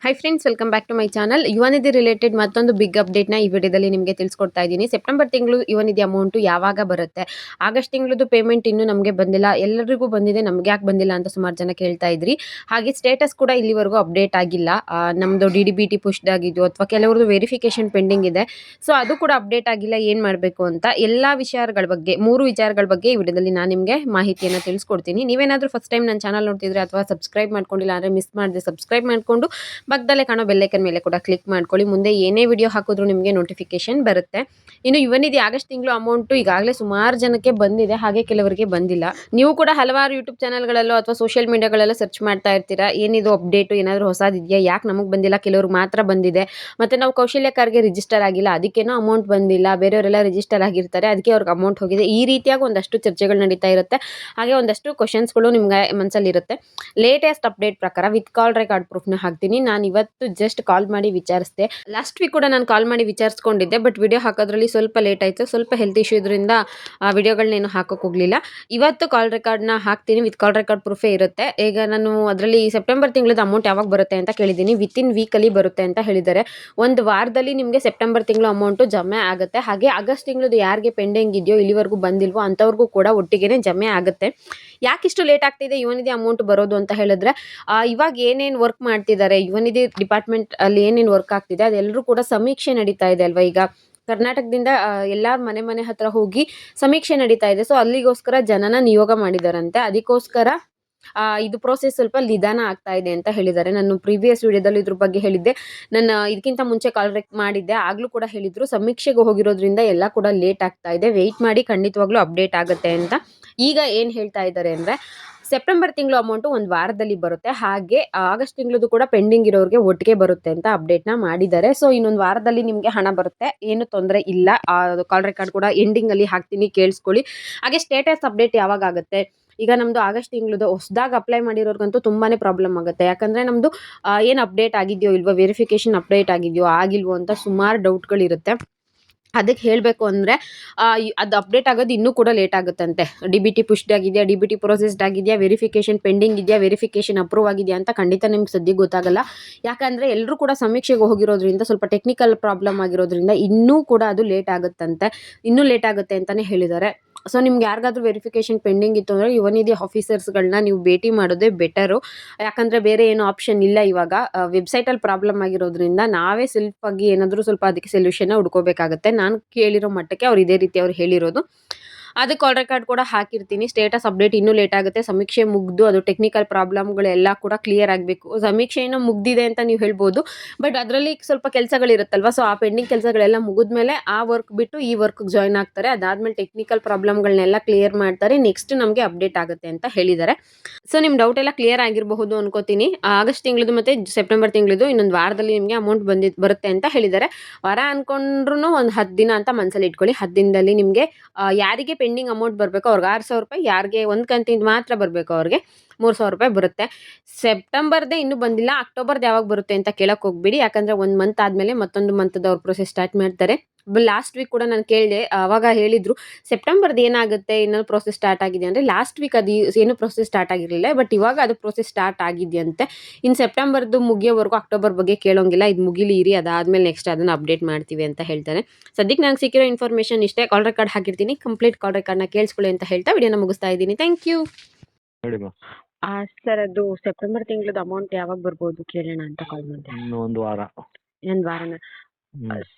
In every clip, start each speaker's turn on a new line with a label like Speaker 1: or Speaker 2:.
Speaker 1: High friends, welcome back to my channel. Yuvanidhi related ಮತ್ತೊಂದು big ಅಪ್ಡೇಟ್ನ ಈ ವಿಡಿಯೋದಲ್ಲಿ ನಿಮಗೆ ತಿಳಿಸ್ಕೊಡ್ತಾ ಇದ್ದೀನಿ. ಸೆಪ್ಟೆಂಬರ್ ತಿಂಗಳು ಯುವನಿಧಿ ಅಮೌಂಟು ಯಾವಾಗ ಬರುತ್ತೆ, ಆಗಸ್ಟ್ ತಿಂಗಳದ್ದು ಪೇಮೆಂಟ್ ಇನ್ನೂ ನಮಗೆ ಬಂದಿಲ್ಲ, ಎಲ್ಲರಿಗೂ ಬಂದಿದೆ, ನಮ್ಗೆ ಯಾಕೆ ಬಂದಿಲ್ಲ ಅಂತ ಸುಮಾರು ಜನ ಕೇಳ್ತಾ ಇದ್ರಿ. ಹಾಗೆ ಸ್ಟೇಟಸ್ ಕೂಡ ಇಲ್ಲಿವರೆಗೂ ಅಪ್ಡೇಟ್ ಆಗಿಲ್ಲ. ನಮ್ಮದು DDBT ಪುಷ್ಡ್ ಆಗಿದ್ದು ಅಥವಾ ಕೆಲವ್ರದ್ದು ವೆರಿಫಿಕೇಶನ್ ಪೆಂಡಿಂಗ್ ಇದೆ. ಸೊ ಅದು ಕೂಡ ಅಪ್ಡೇಟ್ ಆಗಿಲ್ಲ, ಏನು ಮಾಡಬೇಕು ಅಂತ ಎಲ್ಲ ವಿಚಾರಗಳ ಬಗ್ಗೆ 3 ವಿಚಾರಗಳ ಬಗ್ಗೆ ಈ ವಿಡಿಯೋದಲ್ಲಿ ನಾನು ನಿಮಗೆ ಮಾಹಿತಿಯನ್ನು ತಿಳಿಸ್ಕೊಡ್ತೀನಿ. ನೀವೇನಾದರೂ ಫಸ್ಟ್ ಟೈಮ್ ನನ್ನ ಚಾನಲ್ ನೋಡ್ತಿದ್ರೆ ಅಥವಾ ಸಬ್ಸ್ಕ್ರೈಬ್ ಮಾಡ್ಕೊಂಡಿಲ್ಲ ಅಂದರೆ ಮಿಸ್ ಮಾಡಿದೆ ಸಬ್ಸ್ಕ್ರೈಬ್ ಮಾಡಿಕೊಂಡು ಪಕ್ಕದಲ್ಲೇ ಕಾಣೋ ಬೆಲ್ಲೈಕನ್ ಮೇಲೆ ಕೂಡ ಕ್ಲಿಕ್ ಮಾಡ್ಕೊಳ್ಳಿ. ಮುಂದೆ ಏನೇ ವಿಡಿಯೋ ಹಾಕಿದ್ರು ನಿಮಗೆ ನೋಟಿಫಿಕೇಶನ್ ಬರುತ್ತೆ. ಇನ್ನು ಯುವನಿಧಿ ಆಗಸ್ಟ್ ತಿಂಗಳು ಅಮೌಂಟು ಈಗಾಗಲೇ ಸುಮಾರು ಜನಕ್ಕೆ ಬಂದಿದೆ, ಹಾಗೆ ಕೆಲವರಿಗೆ ಬಂದಿಲ್ಲ. ನೀವು ಕೂಡ ಹಲವಾರು ಯೂಟ್ಯೂಬ್ ಚಾನಲ್ಗಳಲ್ಲೋ ಅಥವಾ ಸೋಷಿಯಲ್ ಮೀಡಿಯಾಗಳಲ್ಲೋ ಸರ್ಚ್ ಮಾಡ್ತಾ ಇರ್ತೀರಾ, ಏನಿದು ಅಪ್ಡೇಟು, ಏನಾದರೂ ಹೊಸದಿದೆಯಾ, ಯಾಕೆ ನಮಗೆ ಬಂದಿಲ್ಲ, ಕೆಲವ್ರಿಗೆ ಮಾತ್ರ ಬಂದಿದೆ, ಮತ್ತು ನಾವು ಕೌಶಲ್ಯಕಾರಿಗೆ ರಿಜಿಸ್ಟರ್ ಆಗಿಲ್ಲ ಅದಕ್ಕೇನೋ ಅಮೌಂಟ್ ಬಂದಿಲ್ಲ, ಬೇರೆಯವರೆಲ್ಲ ರಿಜಿಸ್ಟರ್ ಆಗಿರ್ತಾರೆ ಅದಕ್ಕೆ ಅವ್ರಿಗೆ ಅಮೌಂಟ್ ಹೋಗಿದೆ. ಈ ರೀತಿಯಾಗಿ ಒಂದಷ್ಟು ಚರ್ಚೆಗಳು ನಡೀತಾ ಇರುತ್ತೆ. ಹಾಗೆ ಒಂದಷ್ಟು ಕ್ವಶನ್ಸ್ಗಳು ನಿಮ್ಗೆ ಮನಸ್ಸಲ್ಲಿರುತ್ತೆ. ಲೇಟೆಸ್ಟ್ ಅಪ್ಡೇಟ್ ಪ್ರಕಾರ ವಿತ್ ಕಾಲ್ ರೆಕಾರ್ಡ್ ಪ್ರೂಫ್ನ ಹಾಕ್ತೀನಿ. ನಾನು ಇವತ್ತು ಜಸ್ಟ್ ಕಾಲ್ ಮಾಡಿ ವಿಚಾರಿಸಿದೆ. ಲಾಸ್ಟ್ ವೀಕ್ ಕೂಡ ನಾನು ಕಾಲ್ ಮಾಡಿ ವಿಚಾರಿಸ್ಕೊಂಡಿದ್ದೆ, ಬಟ್ ವಿಡಿಯೋ ಹಾಕೋದ್ರಲ್ಲಿ ಸ್ವಲ್ಪ ಲೇಟ್ ಆಯಿತು. ಸ್ವಲ್ಪ ಹೆಲ್ತ್ ಇಶ್ಯೂ ಇದರಿಂದ ವಿಡಿಯೋಗಳನ್ನೇನು ಹಾಕೋಕೆ ಹೋಗಲಿಲ್ಲ. ಇವತ್ತು ಕಾಲ್ ರೆಕಾರ್ಡ್ನ ಹಾಕ್ತೀನಿ, ವಿತ್ ಕಾಲ್ ರೆಕಾರ್ಡ್ ಪ್ರೂಫೇ ಇರುತ್ತೆ. ಈಗ ನಾನು ಅದರಲ್ಲಿ ಸೆಪ್ಟೆಂಬರ್ ತಿಂಗಳದ ಅಮೌಂಟ್ ಯಾವಾಗ ಬರುತ್ತೆ ಅಂತ ಕೇಳಿದ್ದೀನಿ. ವಿತಿನ್ ವೀಕಲ್ಲಿ ಬರುತ್ತೆ ಅಂತ ಹೇಳಿದ್ದಾರೆ. ಒಂದು ವಾರದಲ್ಲಿ ನಿಮಗೆ ಸೆಪ್ಟೆಂಬರ್ ತಿಂಗಳು ಅಮೌಂಟು ಜಮೆ ಆಗುತ್ತೆ. ಹಾಗೆ ಆಗಸ್ಟ್ ತಿಂಗಳದ್ದು ಯಾರಿಗೆ ಪೆಂಡಿಂಗ್ ಇದೆಯೋ, ಇಲ್ಲಿವರೆಗೂ ಬಂದಿಲ್ವೋ ಅಂಥವ್ರಿಗೂ ಕೂಡ ಒಟ್ಟಿಗೆ ಜಮೆ ಆಗುತ್ತೆ. ಯಾಕಿಷ್ಟು ಲೇಟ್ ಆಗ್ತಿದೆ ಯುವನಿಧಿ ಅಮೌಂಟ್ ಬರೋದು ಅಂತ ಹೇಳಿದ್ರೆ, ಇವಾಗ ಏನೇನು ವರ್ಕ್ ಮಾಡ್ತಿದ್ದಾರೆ ಯುವನಿಧಿ ಡಿಪಾರ್ಟ್ಮೆಂಟ್ ಅಲ್ಲಿ, ಏನೇನು ವರ್ಕ್ ಆಗ್ತಿದೆ ಅದೆಲ್ಲರೂ ಕೂಡ ಸಮೀಕ್ಷೆ ನಡೀತಾ ಇದೆ ಅಲ್ವಾ. ಈಗ ಕರ್ನಾಟಕದಿಂದ ಎಲ್ಲಾರ ಮನೆ ಹತ್ರ ಹೋಗಿ ಸಮೀಕ್ಷೆ ನಡೀತಾ ಇದೆ. ಸೊ ಅಲ್ಲಿಗೋಸ್ಕರ ಜನನ ನಿಯೋಗ ಮಾಡಿದಾರಂತೆ. ಅದಕ್ಕೋಸ್ಕರ ಇದು ಪ್ರೋಸೆಸ್ ಸ್ವಲ್ಪ ನಿಧಾನ ಆಗ್ತಾ ಇದೆ ಅಂತ ಹೇಳಿದ್ದಾರೆ. ನಾನು ಪ್ರೀವಿಯಸ್ ವಿಡಿಯೋದಲ್ಲಿ ಇದ್ರ ಬಗ್ಗೆ ಹೇಳಿದ್ದೆ. ನಾನು ಇದಕ್ಕಿಂತ ಮುಂಚೆ ಕಾಲ್ ಮಾಡಿದ್ದೆ, ಆಗ್ಲೂ ಕೂಡ ಹೇಳಿದ್ರು ಸಮೀಕ್ಷೆಗೆ ಹೋಗಿರೋದ್ರಿಂದ ಎಲ್ಲ ಕೂಡ ಲೇಟ್ ಆಗ್ತಾ ಇದೆ, ವೆಯ್ಟ್ ಮಾಡಿ, ಖಂಡಿತವಾಗ್ಲೂ ಅಪ್ಡೇಟ್ ಆಗುತ್ತೆ ಅಂತ. ಈಗ ಏನು ಹೇಳ್ತಾ ಇದ್ದಾರೆ ಅಂದರೆ, ಸೆಪ್ಟೆಂಬರ್ ತಿಂಗಳು ಅಮೌಂಟು ಒಂದು ವಾರದಲ್ಲಿ ಬರುತ್ತೆ, ಹಾಗೆ ಆಗಸ್ಟ್ ತಿಂಗಳದ್ದು ಕೂಡ ಪೆಂಡಿಂಗ್ ಇರೋರಿಗೆ ಒಟ್ಟಿಗೆ ಬರುತ್ತೆ ಅಂತ ಅಪ್ಡೇಟ್ನ ಮಾಡಿದ್ದಾರೆ. ಸೊ ಇನ್ನೊಂದು ವಾರದಲ್ಲಿ ನಿಮಗೆ ಹಣ ಬರುತ್ತೆ, ಏನು ತೊಂದರೆ ಇಲ್ಲ. ಕಾಲ್ ರೆಕಾರ್ಡ್ ಕೂಡ ಎಂಡಿಂಗಲ್ಲಿ ಹಾಕ್ತೀನಿ, ಕೇಳಿಸ್ಕೊಳ್ಳಿ. ಹಾಗೆ ಸ್ಟೇಟಸ್ ಅಪ್ಡೇಟ್ ಯಾವಾಗ ಆಗುತ್ತೆ, ಈಗ ನಮ್ಮದು ಆಗಸ್ಟ್ ತಿಂಗಳದ್ದು ಹೊಸದಾಗಿ ಅಪ್ಲೈ ಮಾಡಿರೋರ್ಗಂತೂ ತುಂಬಾ ಪ್ರಾಬ್ಲಮ್ ಆಗುತ್ತೆ. ಯಾಕಂದರೆ ನಮ್ಮದು ಏನು ಅಪ್ಡೇಟ್ ಆಗಿದೆಯೋ ಇಲ್ವೋ, ವೆರಿಫಿಕೇಷನ್ ಅಪ್ಡೇಟ್ ಆಗಿದೆಯೋ ಆಗಿಲ್ವೋ ಅಂತ ಸುಮಾರು ಡೌಟ್ಗಳಿರುತ್ತೆ. ಅದಕ್ಕೆ ಹೇಳಬೇಕು ಅಂದರೆ ಅದು ಅಪ್ಡೇಟ್ ಆಗೋದು ಇನ್ನೂ ಕೂಡ ಲೇಟ್ ಆಗುತ್ತಂತೆ. DBT ಪುಷ್ಡ್ ಆಗಿದೆಯಾ, DBT ಪ್ರೊಸೆಸ್ಡ್ ಆಗಿದೆಯಾ, ವೆರಿಫಿಕೇಷನ್ ಪೆಂಡಿಂಗ್ ಇದೆಯಾ, ವೆರಿಫಿಕೇಷನ್ ಅಪ್ರೂವ್ ಆಗಿದೆಯಾ ಅಂತ ಖಂಡಿತ ನಿಮ್ಗೆ ಸದ್ಯಕ್ಕೆ ಗೊತ್ತಾಗಲ್ಲ. ಯಾಕಂದರೆ ಎಲ್ಲರೂ ಕೂಡ ಸಮೀಕ್ಷೆಗೆ ಹೋಗಿರೋದ್ರಿಂದ, ಸ್ವಲ್ಪ ಟೆಕ್ನಿಕಲ್ ಪ್ರಾಬ್ಲಮ್ ಆಗಿರೋದ್ರಿಂದ ಇನ್ನೂ ಕೂಡ ಅದು ಲೇಟ್ ಆಗುತ್ತಂತೆ. ಇನ್ನೂ ಲೇಟ್ ಆಗುತ್ತೆ ಅಂತಲೇ ಹೇಳಿದ್ದಾರೆ. ಸೊ ನಿಮ್ಗೆ ಯಾರಿಗಾದ್ರೂ ವೆರಿಫಿಕೇಷನ್ ಪೆಂಡಿಂಗ್ ಇತ್ತು ಅಂದರೆ ಯುವನಿಧಿ ಆಫೀಸರ್ಸ್ಗಳನ್ನ ನೀವು ಭೇಟಿ ಮಾಡೋದೇ ಬೆಟರು. ಯಾಕಂದರೆ ಬೇರೆ ಏನು ಆಪ್ಷನ್ ಇಲ್ಲ ಇವಾಗ. ವೆಬ್ಸೈಟಲ್ಲಿ ಪ್ರಾಬ್ಲಮ್ ಆಗಿರೋದ್ರಿಂದ ನಾವೇ ಆಗಿ ಏನಾದರೂ ಸ್ವಲ್ಪ ಅದಕ್ಕೆ ಸೊಲ್ಯೂಷನ್ನ ಹುಡ್ಕೋಬೇಕಾಗತ್ತೆ. ನಾನು ಕೇಳಿರೋ ಮಟ್ಟಕ್ಕೆ ಅವ್ರು ಇದೇ ರೀತಿ ಅವ್ರು ಹೇಳಿರೋದು. ಅದಕ್ಕೆ ಕಾಲ್ ರೆಕಾರ್ಡ್ ಕೂಡ ಹಾಕಿರ್ತೀನಿ. ಸ್ಟೇಟಸ್ ಅಪ್ಡೇಟ್ ಇನ್ನೂ ಲೇಟ್ ಆಗುತ್ತೆ. ಸಮೀಕ್ಷೆ ಮುಗಿದು ಅದು ಟೆಕ್ನಿಕಲ್ ಪ್ರಾಬ್ಲಮ್ಗಳೆಲ್ಲ ಕೂಡ ಕ್ಲಿಯರ್ ಆಗಬೇಕು. ಸಮೀಕ್ಷೆ ಏನೋ ಮುಗ್ದಿದೆ ಅಂತ ನೀವು ಹೇಳ್ಬೋದು, ಬಟ್ ಅದರಲ್ಲಿ ಸ್ವಲ್ಪ ಕೆಲಸಗಳಿರುತ್ತಲ್ವ. ಸೊ ಆ ಪೆಂಡಿಂಗ್ ಕೆಲಸಗಳೆಲ್ಲ ಮುಗಿದ್ಮೇಲೆ ಆ ವರ್ಕ್ ಬಿಟ್ಟು ಈ ವರ್ಕ್ಗೆ ಜಾಯ್ನ್ ಆಗ್ತಾರೆ. ಅದಾದಮೇಲೆ ಟೆಕ್ನಿಕಲ್ ಪ್ರಾಬ್ಲಮ್ಗಳನ್ನೆಲ್ಲ ಕ್ಲಿಯರ್ ಮಾಡ್ತಾರೆ. ನೆಕ್ಸ್ಟ್ ನಮಗೆ ಅಪ್ಡೇಟ್ ಆಗುತ್ತೆ ಅಂತ ಹೇಳಿದ್ದಾರೆ. ಸೊ ನಿಮ್ಮ ಡೌಟ್ ಎಲ್ಲ ಕ್ಲಿಯರ್ ಆಗಿರಬಹುದು ಅನ್ಕೋತೀನಿ. ಆಗಸ್ಟ್ ತಿಂಗಳದ್ದು ಮತ್ತು ಸೆಪ್ಟೆಂಬರ್ ತಿಂಗಳದ್ದು ಇನ್ನೊಂದು ವಾರದಲ್ಲಿ ನಿಮಗೆ ಅಮೌಂಟ್ ಬರುತ್ತೆ ಅಂತ ಹೇಳಿದ್ದಾರೆ. ವಾರ ಅಂದ್ಕೊಂಡ್ರೂ ಒಂದು 10 ದಿನ ಅಂತ ಮನಸ್ಸಲ್ಲಿ ಇಟ್ಕೊಳ್ಳಿ. 10 ದಿನದಲ್ಲಿ ನಿಮಗೆ ಯಾರಿಗೆ ಪೆಂಡಿಂಗ್ ಅಮೌಂಟ್ ಬರಬೇಕು ಅವ್ರಿಗೆ 6,000 ರೂಪಾಯಿ, ಯಾರಿಗೆ ಒಂದು ಕಂತಿಂದ ಮಾತ್ರ ಬರಬೇಕು ಅವ್ರಿಗೆ 3,000 ರೂಪಾಯಿ ಬರುತ್ತೆ. ಸೆಪ್ಟೆಂಬರ್ದೇ ಇನ್ನೂ ಬಂದಿಲ್ಲ, ಅಕ್ಟೋಬರ್ದು ಯಾವಾಗ ಬರುತ್ತೆ ಅಂತ ಕೇಳಕ್ಕೆ ಹೋಗ್ಬಿಡಿ. ಯಾಕಂದರೆ ಒಂದು ಮಂತ್ ಆದಮೇಲೆ ಮತ್ತೊಂದು ಮಂತ್ದು ಅವ್ರ ಪ್ರೊಸೆಸ್ ಸ್ಟಾರ್ಟ್ ಮಾಡ್ತಾರೆ. ಲಾಸ್ಟ್ ವೀಕ್ ಕೂಡ ನಾನು ಕೇಳಿದೆ, ಆವಾಗ ಹೇಳಿದರು ಸೆಪ್ಟೆಂಬರ್ದು ಏನಾಗುತ್ತೆ, ಇನ್ನೂ ಪ್ರೊಸೆಸ್ ಸ್ಟಾರ್ಟ್ ಆಗಿದೆ ಅಂದರೆ. ಲಾಸ್ಟ್ ವೀಕ್ ಅದು ಏನು ಪ್ರೊಸೆಸ್ ಸ್ಟಾರ್ಟ್ ಆಗಿರಲಿಲ್ಲ, ಬಟ್ ಇವಾಗ ಅದು ಪ್ರೊಸೆಸ್ ಸ್ಟಾರ್ಟ್ ಆಗಿದೆಯಂತೆ. ಇನ್ನು ಸೆಪ್ಟೆಂಬರ್ದು ಮುಗಿಯೋವರೆಗೂ ಅಕ್ಟೋಬರ್ ಬಗ್ಗೆ ಕೇಳೋಂಗಿಲ್ಲ, ಇದು ಮುಗಿಲಿ ಇರಿ, ಅದಾದಮೇಲೆ ನೆಕ್ಸ್ಟ್ ಅದನ್ನು ಅಪ್ಡೇಟ್ ಮಾಡ್ತೀವಿ ಅಂತ ಹೇಳ್ತಾರೆ. ಸದ್ಯಕ್ಕೆ ನಂಗೆ ಸಿಕ್ಕಿರೋ ಇನ್ಫಾರ್ಮೇಷನ್ ಇಷ್ಟೇ. ಕಾಲ್ ರೆಕಾರ್ಡ್ ಹಾಕಿರ್ತೀನಿ, ಕಂಪ್ಲೀಟ್ ಕಾಲ್ ರೆಕಾರ್ಡ್ನ ಕೇಳಿಸ್ಕೊಳ್ಳಿ ಅಂತ ಹೇಳ್ತಾ ವಿಡಿಯೋನ ಮುಗಿಸ್ತಾ ಇದ್ದೀನಿ. Thank you. ಸರ್, ಅದು ಸೆಪ್ಟೆಂಬರ್ ತಿಂಗಳದ ಅಮೌಂಟ್ ಯಾವಾಗ ಬರ್ಬೋದು ಕೇಳೋಣ ಅಂತ ಕಾಲ್ ಮಾಡಿದೆ.
Speaker 2: ಒಂದು ವಾರ.
Speaker 1: ಒಂದು ವಾರನ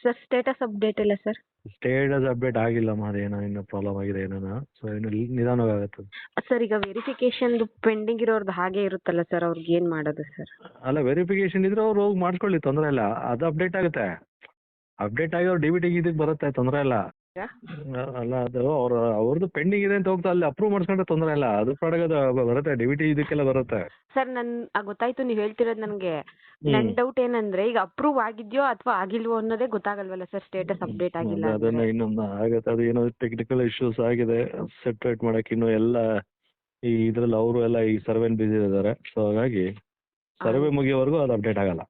Speaker 1: ಸರ್? ಸ್ಟೇಟಸ್ ಅಪ್ಡೇಟ್ ಇಲ್ಲ ಸರ್?
Speaker 2: ಸ್ಟೇಟಸ್ ಅಪ್ಡೇಟ್ ಆಗಿಲ್ಲ ಅದೇನೋ ಇನ್ನೂ ಪ್ರಾಬ್ಲಮ್ ಆಗಿದೆ ಏನೋ. ಸೊ ಇನ್ನು ನಿಧಾನವಾಗುತ್ತೆ
Speaker 1: ಸರ್. ಈಗ ವೆರಿಫಿಕೇಶನ್ ಪೆಂಡಿಂಗ್ ಇರೋರ್ದು ಹಾಗೆ ಇರುತ್ತಲ್ಲ ಸರ್, ಅವ್ರಿಗೆ ಏನು ಮಾಡೋದು ಸರ್?
Speaker 2: ಅಲ್ಲ, ವೆರಿಫಿಕೇಶನ್ ಇದ್ರೆ ಅವ್ರು ಹೋಗಿ ಮಾಡ್ಕೊಳ್ಳಿ, ತೊಂದರೆ ಇಲ್ಲ. ಅದು ಅಪ್ಡೇಟ್ ಆಗುತ್ತೆ. ಅಪ್ಡೇಟ್ ಆಗಿ ಅವ್ರು DBT ಇದಕ್ಕೆ ಬರುತ್ತೆ, ತೊಂದರೆ ಇಲ್ಲ. ಅಲ್ಲ, ಅದು ಅವ್ರದ್ದು ಪೆಂಡಿಂಗ್ ಇದೆ ಅಂತ ಹೋಗ್ತಾ ಅಲ್ಲಿ ಅಪ್ರೂವ್ ಮಾಡಿಸ್ಕೊಂಡ್ರೆ ತೊಂದರೆ ಇಲ್ಲ. ಅದು ಪ್ರಾಡಕ್ಟ್ ಬರುತ್ತೆ, DBT ಇದಕ್ಕೆಲ್ಲ ಬರುತ್ತೆ.
Speaker 1: ಸರ್, ಗೊತ್ತಾಯ್ತು ನೀವು ಹೇಳ್ತಿರೋದು ನನಗೆ. ನನ್ನ ಡೌಟ್ ಏನಂದ್ರೆ, ಈಗ ಅಪ್ರೂವ್ ಆಗಿದ್ಯೋ ಅಥವಾ ಆಗಿಲ್ವೋ ಅನ್ನೋದೇ ಗೊತ್ತಾಗಲ್ವಲ್ಲ ಸರ್, ಸ್ಟೇಟಸ್ ಅಪ್ಡೇಟ್ ಆಗಿಲ್ಲ
Speaker 2: ಅದನ್ನ ಇನ್ನೊಂದು ಆಗುತ್ತೆ. ಅದು ಏನೋ ಟೆಕ್ನಿಕಲ್ ಇಶ್ಯೂಸ್ ಆಗಿದೆ, ಸೆಪರೇಟ್ ಮಾಡಕ್ಕೆ ಇನ್ನು ಎಲ್ಲ ಈ ಇದ್ರಲ್ಲಿ ಅವರು ಎಲ್ಲ ಈ ಸರ್ವೆನ್ ಬಿಸಿ ಇದ್ದಾರೆ. ಸೊ ಹಾಗಾಗಿ ಸರ್ವೆ ಮುಗಿಯೋವರೆಗೂ ಅದು ಅಪ್ಡೇಟ್ ಆಗಲ್ಲ.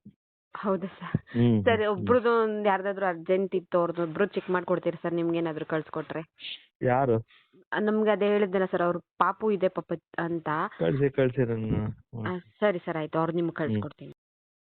Speaker 1: ಹೌದಾ ಸರ್? ಸರ್, ಒಬ್ರದ್ದು ಒಂದು ಯಾರ್ದಾದ್ರು ಅರ್ಜೆಂಟ್ ಇತ್ತು, ಅವ್ರದ್ದು ಒಬ್ರು ಚೆಕ್ ಮಾಡ್ಕೊಡ್ತೀರಿ ಸರ್? ನಿಮ್ಗೆ ಏನಾದ್ರು ಕಳ್ಸಿಕೊಟ್ರೆ?
Speaker 2: ಯಾರು?
Speaker 1: ನಮ್ಗೆ ಅದೇ ಹೇಳಿದ್ದಲ್ಲ ಸರ್, ಅವ್ರ ಪಾಪು ಇದೆ ಪಾಪ ಅಂತ.
Speaker 2: ಕಳ್ಸಿ
Speaker 1: ಸರಿ ಸರ್, ಆಯ್ತು, ಅವ್ರು ನಿಮ್ಗೆ ಕಳ್ಸಿಕೊಡ್ತೀನಿ.